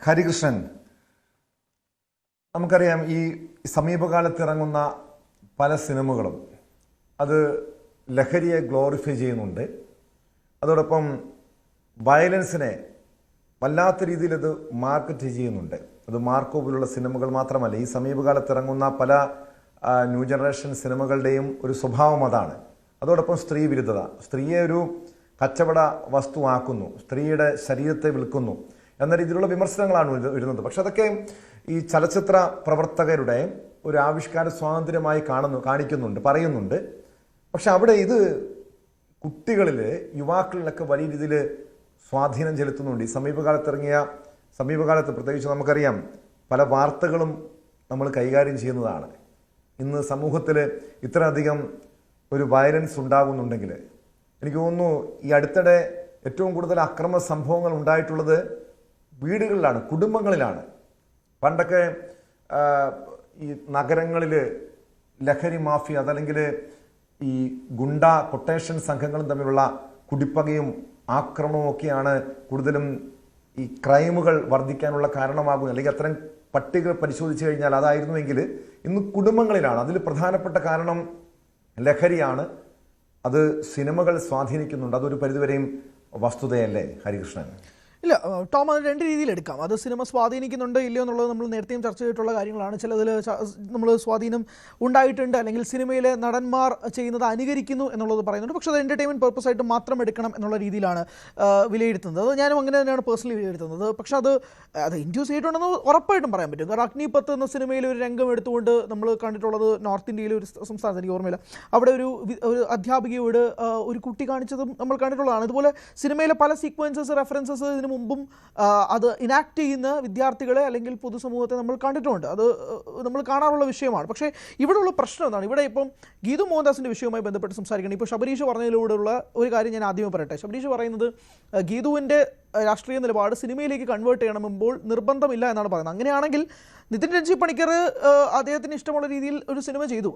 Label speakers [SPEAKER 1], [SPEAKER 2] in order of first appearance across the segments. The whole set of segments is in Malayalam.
[SPEAKER 1] ഹരികൃഷ്ണൻ, നമുക്കറിയാം ഈ സമീപകാലത്ത് ഇറങ്ങുന്ന പല സിനിമകളും അത് ലഹരിയെ ഗ്ലോറിഫൈ ചെയ്യുന്നുണ്ട്. അതോടൊപ്പം വയലൻസിനെ വല്ലാത്ത രീതിയിൽ അത് മാർക്കറ്റ് ചെയ്യുന്നുണ്ട്. അത് മാർക്കോ പോലുള്ള സിനിമകൾ മാത്രമല്ല, ഈ സമീപകാലത്ത് ഇറങ്ങുന്ന പല ന്യൂ ജനറേഷൻ സിനിമകളുടെയും ഒരു സ്വഭാവം അതാണ്. അതോടൊപ്പം സ്ത്രീ വിരുദ്ധത, സ്ത്രീയെ ഒരു കച്ചവട വസ്തുവാക്കുന്നു, സ്ത്രീയുടെ ശരീരത്തെ വിൽക്കുന്നു എന്ന രീതിയിലുള്ള വിമർശനങ്ങളാണ് വരുന്നത്. പക്ഷെ അതൊക്കെ ഈ ചലച്ചിത്ര പ്രവർത്തകരുടെ ഒരു ആവിഷ്കാര സ്വാതന്ത്ര്യമായി കാണിക്കുന്നുണ്ട്, പറയുന്നുണ്ട്. പക്ഷെ അവിടെ ഇത് കുട്ടികളിൽ, യുവാക്കളിലൊക്കെ വലിയ രീതിയിൽ സ്വാധീനം ചെലുത്തുന്നുണ്ട്. ഈ സമീപകാലത്ത് പ്രത്യേകിച്ച് നമുക്കറിയാം പല വാർത്തകളും നമ്മൾ കൈകാര്യം ചെയ്യുന്നതാണ്. ഇന്ന് സമൂഹത്തിൽ ഇത്രയധികം ഒരു വയലൻസ് ഉണ്ടാകുന്നുണ്ടെങ്കിൽ എനിക്ക് തോന്നുന്നു ഈ അടുത്തിടെ ഏറ്റവും കൂടുതൽ അക്രമ സംഭവങ്ങൾ ഉണ്ടായിട്ടുള്ളത് വീടുകളിലാണ്, കുടുംബങ്ങളിലാണ്. പണ്ടൊക്കെ ഈ നഗരങ്ങളിൽ ലഹരി മാഫിയ, അതല്ലെങ്കിൽ ഈ ഗുണ്ട കൊട്ടേഷൻ സംഘങ്ങളും തമ്മിലുള്ള കുടിപ്പകയും ആക്രമണവും ഒക്കെയാണ് കൂടുതലും ഈ ക്രൈമുകൾ വർദ്ധിക്കാനുള്ള കാരണമാകുന്നത്. അല്ലെങ്കിൽ അത്തരം പട്ടിക പരിശോധിച്ചു കഴിഞ്ഞാൽ അതായിരുന്നുവെങ്കിൽ ഇന്ന് കുടുംബങ്ങളിലാണ്. അതിൽ പ്രധാനപ്പെട്ട കാരണം ലഹരിയാണ്. അത് സിനിമകൾ സ്വാധീനിക്കുന്നുണ്ട്. അതൊരു പരിധിവരെയും വസ്തുതയല്ലേ ഹരികൃഷ്ണൻ?
[SPEAKER 2] ഇല്ല ടോം, അത് രണ്ട് രീതിയിൽ എടുക്കാം. അത് സിനിമ സ്വാധീനിക്കുന്നുണ്ട് ഇല്ലയോ എന്നുള്ളത് നമ്മൾ നേരത്തെയും ചർച്ച ചെയ്തിട്ടുള്ള കാര്യങ്ങളാണ്. ചിലതിൽ നമ്മൾ സ്വാധീനം ഉണ്ടായിട്ടുണ്ട്, അല്ലെങ്കിൽ സിനിമയിലെ നടന്മാർ ചെയ്യുന്നത് അനുകരിക്കുന്നു എന്നുള്ളത് പറയുന്നുണ്ട്. പക്ഷേ അത് എൻ്റർടൈൻമെൻറ്റ് പർപ്പസായിട്ട് മാത്രം എടുക്കണം എന്നുള്ള രീതിയിലാണ് വിലയിരുത്തുന്നത്. അത് ഞാനും അങ്ങനെ തന്നെയാണ് പേഴ്സണലി വിലയിരുത്തുന്നത്. പക്ഷേ അത് ഇൻഡ്യൂസ് ചെയ്തിട്ടുണ്ടെന്ന് ഉറപ്പായിട്ടും പറയാൻ പറ്റും. കാരണം അഗ്നിപത്ത് എന്ന സിനിമയിൽ ഒരു രംഗം എടുത്തുകൊണ്ട് നമ്മൾ കണ്ടിട്ടുള്ളത് നോർത്ത് ഇന്ത്യയിലെ ഒരു സംസ്ഥാനത്ത്, എനിക്ക് ഓർമ്മയില്ല, അവിടെ ഒരു അധ്യാപികയോട് ഒരു കുട്ടി കാണിച്ചതും നമ്മൾ കണ്ടിട്ടുള്ളതാണ്. ഇതുപോലെ സിനിമയിലെ പല സീക്വൻസസ്, റെഫറൻസസ് ഇതിന് മുമ്പും അത് ഇനാക്ട് ചെയ്യുന്ന വിദ്യാർത്ഥികളെ അല്ലെങ്കിൽ പൊതുസമൂഹത്തെ നമ്മൾ കണ്ടിട്ടുണ്ട്. അത് നമ്മൾ കാണാറുള്ള വിഷയമാണ്. പക്ഷേ ഇവിടെയുള്ള പ്രശ്നം എന്താണ്? ഇവിടെ ഇപ്പം ഗീതു മോഹൻദാസിൻ്റെ വിഷയവുമായി ബന്ധപ്പെട്ട് സംസാരിക്കണം. ഇപ്പോൾ ശബരീഷ് പറഞ്ഞതിലൂടെയുള്ള ഒരു കാര്യം ഞാൻ ആദ്യമേ പറയട്ടെ. ശബരീഷ് പറയുന്നത് ഗീതുവിൻ്റെ രാഷ്ട്രീയ നിലപാട് സിനിമയിലേക്ക് കൺവേർട്ട് ചെയ്യണമെമ്പോൾ നിർബന്ധമില്ല എന്നാണ് പറയുന്നത്. അങ്ങനെയാണെങ്കിൽ നിതിൻ രഞ്ജി പണിക്കർ അദ്ദേഹത്തിന് ഇഷ്ടമുള്ള രീതിയിൽ ഒരു സിനിമ ചെയ്തു,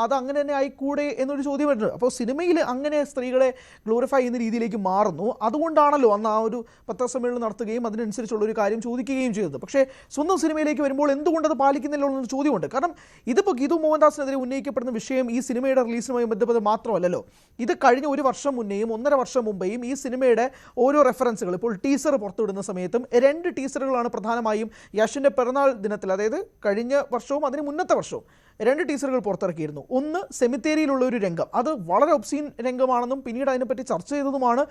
[SPEAKER 2] അത് അങ്ങനെ തന്നെ ആയിക്കൂടെ എന്നൊരു ചോദ്യം വരുന്നുണ്ട്. അപ്പോൾ സിനിമയിൽ അങ്ങനെ സ്ത്രീകളെ ഗ്ലോറിഫൈ ചെയ്യുന്ന രീതിയിലേക്ക് മാറുന്നു. അതുകൊണ്ടാണല്ലോ അന്ന് ആ ഒരു പത്രസമ്മേളനം നടത്തുകയും അതിനനുസരിച്ചുള്ള ഒരു കാര്യം ചോദിക്കുകയും ചെയ്തത്. പക്ഷേ സ്വന്തം സിനിമയിലേക്ക് വരുമ്പോൾ എന്തുകൊണ്ടത് പാലിക്കുന്നില്ല എന്നൊരു ചോദ്യമുണ്ട്. കാരണം ഇതിപ്പോൾ ഗീതു മോഹൻദാസിനെതിരെ ഉന്നയിക്കപ്പെടുന്ന വിഷയം ഈ സിനിമയുടെ റിലീസുമായി ബന്ധപ്പെട്ട് മാത്രമല്ലല്ലോ. ഇത് കഴിഞ്ഞ ഒരു വർഷം മുന്നേയും 1.5 വർഷം മുമ്പേയും ഈ സിനിമയുടെ ഓരോ റെഫറൻസുകൾ, ഇപ്പോൾ ടീസർ പുറത്തുവിടുന്ന സമയത്തും 2 ടീസറുകളാണ് പ്രധാനമായും യഷിൻ്റെ പിറന്നാൾ ദിനത്തിൽ, അതായത് കഴിഞ്ഞ വർഷവും അതിന് മുന്നത്തെ വർഷവും 2 ടീസറുകൾ പുറത്തിറക്കിയിരുന്നു. ഒന്ന് സെമിത്തേരിയിലുള്ള ഒരു രംഗം, അത് വളരെ ഒബ്സീൻ രംഗമാണെന്നും പിന്നീട് അതിനെപ്പറ്റി ചർച്ച ചെയ്തതുമാണ്.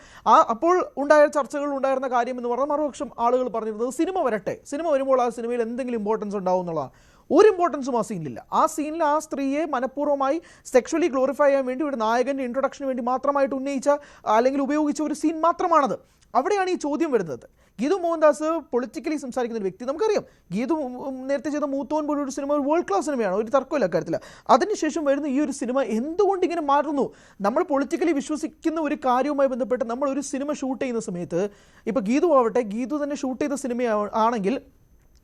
[SPEAKER 2] അപ്പോൾ ഉണ്ടായിരുന്ന കാര്യം എന്ന് പറഞ്ഞാൽ മറുപക്ഷം ആളുകൾ പറഞ്ഞിരുന്നത് സിനിമ വരട്ടെ, സിനിമ വരുമ്പോൾ ആ സിനിമയിൽ എന്തെങ്കിലും ഇമ്പോർട്ടൻസ് ഉണ്ടാവും എന്നുള്ളതാണ്. ഒരു ഇമ്പോർട്ടൻസും ആ സീനിലില്ല. ആ സീനിൽ ആ സ്ത്രീയെ മനഃപൂർവ്വമായി സെക്ഷുവലി ഗ്ലോറിഫൈ ചെയ്യാൻ വേണ്ടി ഒരു നായകൻ്റെ ഇൻട്രൊഡക്ഷന് വേണ്ടി മാത്രമായിട്ട് ഉന്നയിച്ച അല്ലെങ്കിൽ ഉപയോഗിച്ച ഒരു സീൻ മാത്രമാണത്. അവിടെയാണ് ഈ ചോദ്യം വരുന്നത്. ഗീതു മോഹൻദാസ് പൊളിറ്റിക്കലി സംസാരിക്കുന്ന ഒരു വ്യക്തി. നമുക്കറിയാം ഗീതു നേരത്തെ ചെയ്ത മൂത്തോൻ പോലൊരു സിനിമ ഒരു വേൾഡ് ക്ലാസ് സിനിമയാണ്, ഒരു തർക്കമില്ല കാര്യത്തിൽ. അതിനുശേഷം വരുന്ന ഈ ഒരു സിനിമ എന്തുകൊണ്ട് ഇങ്ങനെ മാറുന്നു? നമ്മൾ പൊളിറ്റിക്കലി വിശ്വസിക്കുന്ന ഒരു കാര്യവുമായി ബന്ധപ്പെട്ട് നമ്മൾ ഒരു സിനിമ ഷൂട്ട് ചെയ്യുന്ന സമയത്ത്, ഇപ്പോൾ ഗീതു ആവട്ടെ, ഗീതു തന്നെ ഷൂട്ട് ചെയ്ത സിനിമ ആണെങ്കിൽ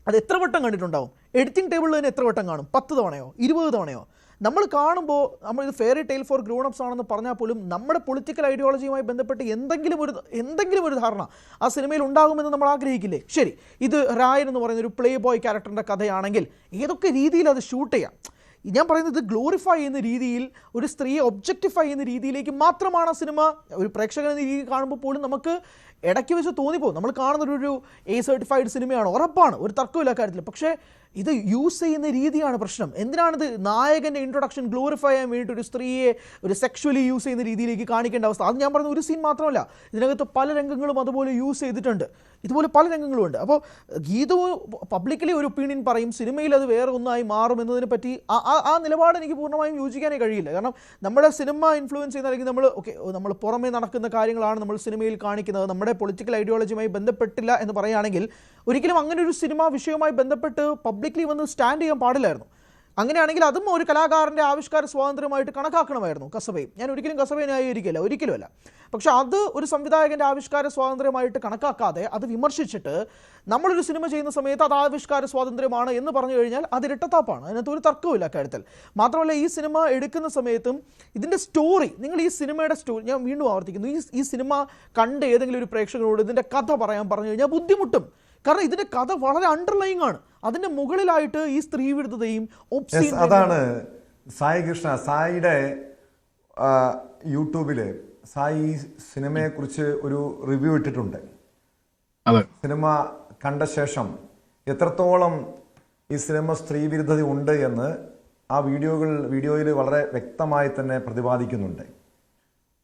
[SPEAKER 2] അത് എത്ര വട്ടം കണ്ടിട്ടുണ്ടാവും? എഡിറ്റിംഗ് ടേബിളിൽ തന്നെ എത്ര വട്ടം കാണും? 10 തവണയോ 20 തവണയോ? നമ്മൾ കാണുമ്പോൾ നമ്മൾ ഇത് fairy tale four grown ups ആണെന്ന് പറഞ്ഞാൽ പോലും നമ്മുടെ പൊളിറ്റിക്കൽ ഐഡിയോളജിയുമായി ബന്ധപ്പെട്ട് എന്തെങ്കിലും ഒരു ധാരണ ആ സിനിമയിൽ ഉണ്ടാകുമെന്ന് നമ്മൾ ആഗ്രഹിക്കില്ലേ? ശരി, ഇത് രായൻ എന്ന് പറയുന്ന ഒരു പ്ലേ ബോയ് ക്യാരക്ടറിൻ്റെ കഥയാണെങ്കിൽ ഏതൊക്കെ രീതിയിൽ അത് ഷൂട്ട് ചെയ്യാം? ഞാൻ പറയുന്നത് ഗ്ലോറിഫൈ ചെയ്യുന്ന രീതിയിൽ, ഒരു സ്ത്രീയെ ഒബ്ജക്റ്റിഫൈ ചെയ്യുന്ന രീതിയിലേക്ക് മാത്രമാണ് സിനിമ ഒരു പ്രേക്ഷകൻ എന്ന രീതിയിൽ കാണുമ്പോൾ പോലും നമുക്ക് ഇടയ്ക്ക് വെച്ച് തോന്നിപ്പോകും നമ്മൾ കാണുന്നൊരു A സർട്ടിഫൈഡ് സിനിമയാണ്, ഉറപ്പാണ്, ഒരു തർക്കമില്ല കാര്യത്തിൽ. പക്ഷേ ഇത് യൂസ് ചെയ്യുന്ന രീതിയാണ് പ്രശ്നം. എന്തിനാണിത് നായകൻ്റെ ഇൻട്രൊഡക്ഷൻ ഗ്ലോറിഫൈ ചെയ്യാൻ വേണ്ടിയിട്ട് ഒരു സ്ത്രീയെ ഒരു സെക്ഷുവലി യൂസ് ചെയ്യുന്ന രീതിയിലേക്ക് കാണിക്കേണ്ട അവസ്ഥ? അത് ഞാൻ പറഞ്ഞ ഒരു സീൻ മാത്രമല്ല, ഇതിനകത്ത് പല രംഗങ്ങളും അതുപോലെ യൂസ് ചെയ്തിട്ടുണ്ട്. ഇതുപോലെ പല രംഗങ്ങളും ഉണ്ട്. അപ്പോൾ ഗീതു പബ്ലിക്കലി ഒരു ഒപ്പീനിയൻ പറയും, സിനിമയിൽ അത് വേറെ ഒന്നായി മാറും എന്നതിനെ പറ്റി ആ നിലപാട് എനിക്ക് പൂർണ്ണമായും യോജിക്കാനേ കഴിയില്ല. കാരണം നമ്മുടെ സിനിമ ഇൻഫ്ലുവൻസ് ചെയ്യുന്ന, അല്ലെങ്കിൽ നമ്മൾ പുറമേ നടക്കുന്ന കാര്യങ്ങളാണ് നമ്മൾ സിനിമയിൽ കാണിക്കുന്നത്, നമ്മുടെ പൊളിറ്റിക്കൽ ഐഡിയോളജിയുമായി ബന്ധപ്പെട്ടില്ല എന്ന് പറയുകയാണെങ്കിൽ ഒരിക്കലും അങ്ങനെ ഒരു സിനിമ വിഷയവുമായി ബന്ധപ്പെട്ട് പബ്ലിക്കലി വന്ന് സ്റ്റാൻഡ് ചെയ്യാൻ പാടില്ലായിരുന്നു. അങ്ങനെയാണെങ്കിൽ അതും ഒരു കലാകാരൻ്റെ ആവിഷ്കാര സ്വാതന്ത്ര്യമായിട്ട് കണക്കാക്കണമായിരുന്നു. കസബയും ഞാൻ ഒരിക്കലും കസബയെ ന്യായീകരിക്കില്ല, ഒരിക്കലുമല്ല. പക്ഷെ അത് ഒരു സംവിധായകൻ്റെ ആവിഷ്കാര സ്വാതന്ത്ര്യമായിട്ട് കണക്കാക്കാതെ അത് വിമർശിച്ചിട്ട് നമ്മളൊരു സിനിമ ചെയ്യുന്ന സമയത്ത് അത് ആവിഷ്കാര സ്വാതന്ത്ര്യമാണ് എന്ന് പറഞ്ഞു കഴിഞ്ഞാൽ അത് ഇരട്ടത്താപ്പാണ്. അതിനകത്ത് ഒരു തർക്കവുമില്ല കാര്യത്തിൽ. മാത്രമല്ല ഈ സിനിമ എടുക്കുന്ന സമയത്തും ഇതിൻ്റെ സ്റ്റോറി, നിങ്ങൾ ഈ സിനിമയുടെ സ്റ്റോറി, ഞാൻ വീണ്ടും ആവർത്തിക്കുന്നു, ഈ സിനിമ കണ്ട് ഏതെങ്കിലും ഒരു പ്രേക്ഷകനോട് ഇതിൻ്റെ കഥ പറയാൻ പറഞ്ഞു കഴിഞ്ഞാൽ ബുദ്ധിമുട്ടും. കാരണം ഇതിന്റെ കഥ വളരെ അണ്ടർലൈങ് ആണ്. അതിന്റെ മുകളിലായിട്ട് ഈ സ്ത്രീ വിരുദ്ധതയും
[SPEAKER 1] അതാണ് സായി കൃഷ്ണ. സായിയുടെ യൂട്യൂബില് സായി സിനിമയെ കുറിച്ച് ഒരു റിവ്യൂ ഇട്ടിട്ടുണ്ട്. സിനിമ കണ്ട ശേഷം എത്രത്തോളം ഈ സിനിമ സ്ത്രീ വിരുദ്ധത ഉണ്ട് എന്ന് ആ വീഡിയോയിൽ വളരെ വ്യക്തമായി തന്നെ പ്രതിപാദിക്കുന്നുണ്ട്.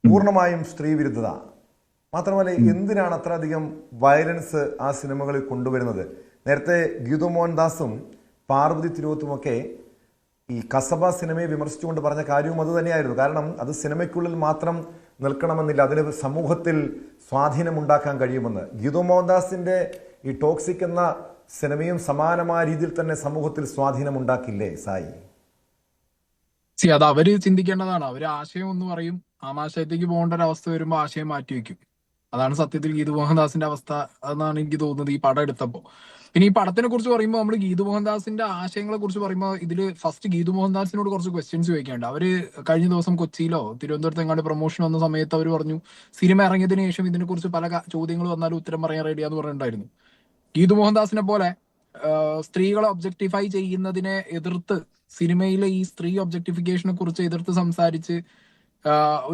[SPEAKER 1] പൂർണ്ണമായും സ്ത്രീ വിരുദ്ധത മാത്രമല്ല, എന്തിനാണ് അത്രയധികം വയലൻസ് ആ സിനിമകളിൽ കൊണ്ടുവരുന്നത്? നേരത്തെ ഗീതു മോഹൻദാസും പാർവതി തിരുവോത്തുമൊക്കെ ഈ കസബ സിനിമയെ വിമർശിച്ചുകൊണ്ട് പറഞ്ഞ കാര്യവും അത് തന്നെയായിരുന്നു. കാരണം അത് സിനിമയ്ക്കുള്ളിൽ മാത്രം നിൽക്കണമെന്നില്ല, അതിന് സമൂഹത്തിൽ സ്വാധീനമുണ്ടാക്കാൻ കഴിയുമെന്ന്. ഗീതു മോഹൻദാസിന്റെ ഈ ടോക്സിക് എന്ന സിനിമയും സമാനമായ രീതിയിൽ തന്നെ സമൂഹത്തിൽ സ്വാധീനമുണ്ടാക്കില്ലേ സായി?
[SPEAKER 3] അത് അവര് ചിന്തിക്കേണ്ടതാണ്. അവര് ആശയം ഒന്ന് പറയും, ആമാശയത്തേക്ക് പോകേണ്ട ഒരു അവസ്ഥ വരുമ്പോൾ ആശയം മാറ്റിവെക്കും. അതാണ് സത്യത്തിൽ ഗീതു മോഹൻദാസിന്റെ അവസ്ഥ എന്നാണ് എനിക്ക് തോന്നുന്നത് ഈ പടം എടുത്തപ്പോ. പിന്നെ ഈ പടത്തിനെ കുറിച്ച് പറയുമ്പോൾ നമ്മൾ ഗീതു മോഹൻദാസിന്റെ ആശയങ്ങളെ കുറിച്ച് പറയുമ്പോൾ ഇതിൽ ഫസ്റ്റ് ഗീതു മോഹൻദാസിനോട് കുറച്ച് ക്വസ്റ്റ്യൻസ് ചോദിക്കാനുണ്ട്. അവര് കഴിഞ്ഞ ദിവസം കൊച്ചിയിലോ തിരുവനന്തപുരത്ത് എങ്ങാണ്ട് പ്രൊമോഷൻ വന്ന സമയത്ത് അവർ പറഞ്ഞു സിനിമ ഇറങ്ങിയതിനു ശേഷം ഇതിനെക്കുറിച്ച് പല ചോദ്യങ്ങൾ വന്നാലും ഉത്തരം പറയാൻ റെഡിയാന്ന് പറഞ്ഞിട്ടുണ്ടായിരുന്നു. ഗീതു മോഹൻദാസിനെ പോലെ സ്ത്രീകളെ ഒബ്ജക്ടിഫൈ ചെയ്യുന്നതിനെ എതിർത്ത്, സിനിമയിലെ ഈ സ്ത്രീ ഒബ്ജക്ടിഫിക്കേഷനെ കുറിച്ച് എതിർത്ത് സംസാരിച്ച്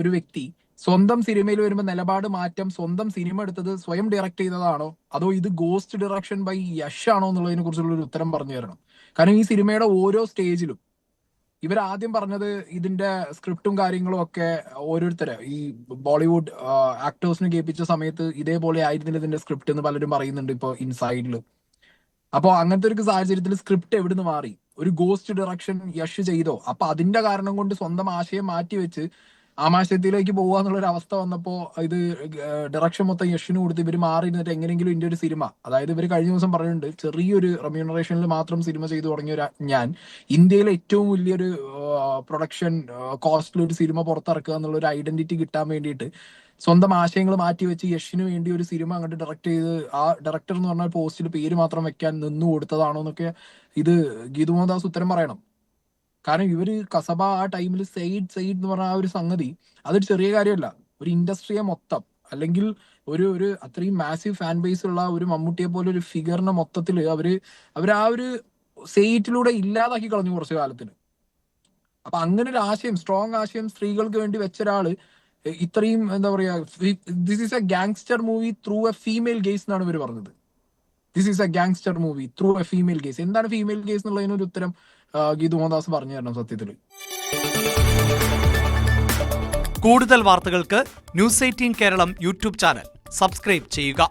[SPEAKER 3] ഒരു വ്യക്തി സ്വന്തം സിനിമയിൽ വരുമ്പോൾ നിലപാട് മാറ്റം, സ്വന്തം സിനിമ എടുത്തത് സ്വയം ഡയറക്ട് ചെയ്തതാണോ അതോ ഇത് ഗോസ്റ്റ് ഡയറക്ഷൻ ബൈ യഷ് ആണോ എന്നുള്ളതിനെ കുറിച്ചുള്ള ഒരു ഉത്തരം പറഞ്ഞു തരണം. കാരണം ഈ സിനിമയുടെ ഓരോ സ്റ്റേജിലും ഇവരാദ്യം പറഞ്ഞത് ഇതിന്റെ സ്ക്രിപ്റ്റും കാര്യങ്ങളും ഒക്കെ ഓരോരുത്തരെ ഈ ബോളിവുഡ് ആക്ടേഴ്സിന് കേൾപ്പിച്ച സമയത്ത് ഇതേപോലെ ആയിരുന്നില്ല ഇതിന്റെ സ്ക്രിപ്റ്റ് എന്ന് പലരും പറയുന്നുണ്ട് ഇപ്പൊ ഇൻസൈഡില്. അപ്പൊ അങ്ങനത്തെ ഒരു സാഹചര്യത്തിൽ സ്ക്രിപ്റ്റ് എവിടുന്ന് മാറി? ഒരു ഗോസ്റ്റ് ഡയറക്ഷൻ യഷ് ചെയ്തോ? അപ്പൊ അതിന്റെ കാരണം കൊണ്ട് സ്വന്തം ആശയം മാറ്റിവെച്ച് ആമാശയത്തിലേക്ക് പോകുക എന്നുള്ളൊരു അവസ്ഥ വന്നപ്പോ ഇത് ഡയറക്ഷൻ മൊത്തം യഷിന് കൊടുത്ത് ഇവർ മാറി നിന്നിട്ട് എങ്ങനെയെങ്കിലും ഇതിന്റെ ഒരു സിനിമ, അതായത് ഇവർ കഴിഞ്ഞ ദിവസം പറഞ്ഞിട്ടുണ്ട് ചെറിയൊരു റെമ്യൂണറേഷനിൽ മാത്രം സിനിമ ചെയ്തു തുടങ്ങിയ ഞാൻ ഇന്ത്യയിലെ ഏറ്റവും വലിയൊരു പ്രൊഡക്ഷൻ കോസ്റ്റിൽ ഒരു സിനിമ പുറത്തിറക്കുക എന്നുള്ള ഒരു ഐഡന്റിറ്റി കിട്ടാൻ വേണ്ടിയിട്ട് സ്വന്തം ആശയങ്ങൾ മാറ്റിവെച്ച് യഷിന് വേണ്ടി ഒരു സിനിമ അങ്ങോട്ട് ഡയറക്ട് ചെയ്ത് ആ ഡയറക്ടർ എന്ന് പറഞ്ഞ പോസ്റ്റിൽ പേര് മാത്രം വെക്കാൻ നിന്നു കൊടുത്തതാണോ എന്നൊക്കെ ഇത് ഗീതു മോഹൻദാസ് ഉത്തരം പറയണം. കാരണം ഇവര് കസബ ആ ടൈമിൽ സെയ്ഡ് എന്ന് പറഞ്ഞ ആ ഒരു സംഗതി അതൊരു ചെറിയ കാര്യമല്ല. ഒരു ഇൻഡസ്ട്രിയെ മൊത്തം, അല്ലെങ്കിൽ ഒരു അത്രയും മാസീവ് ഫാൻ ബേസ് ഉള്ള ഒരു മമ്മൂട്ടിയെ പോലെ ഒരു ഫിഗറിനെ മൊത്തത്തിൽ അവര് ആ ഒരു സെയ്റ്റിലൂടെ ഇല്ലാതാക്കി കളഞ്ഞു കുറച്ചു കാലത്തിന്. അപ്പൊ അങ്ങനെ ഒരു ആശയം, സ്ട്രോങ് ആശയം സ്ത്രീകൾക്ക് വേണ്ടി വെച്ച ഒരാള് ഇത്രയും എന്താ പറയാ, this is A gangster movie through A female guys എന്നാണ് ഇവർ പറഞ്ഞത്. This is A gangster movie through A female guys. എന്താണ് ഫീമെയിൽ ഗേസ് എന്നുള്ളതിനൊരു ഉത്തരം ഗീതു മോഹൻദാസ് പറഞ്ഞു തരണം സത്യത്തിൽ.
[SPEAKER 4] കൂടുതൽ വാർത്തകൾക്ക് News 18 Keralam YouTube channel subscribe ചെയ്യുക.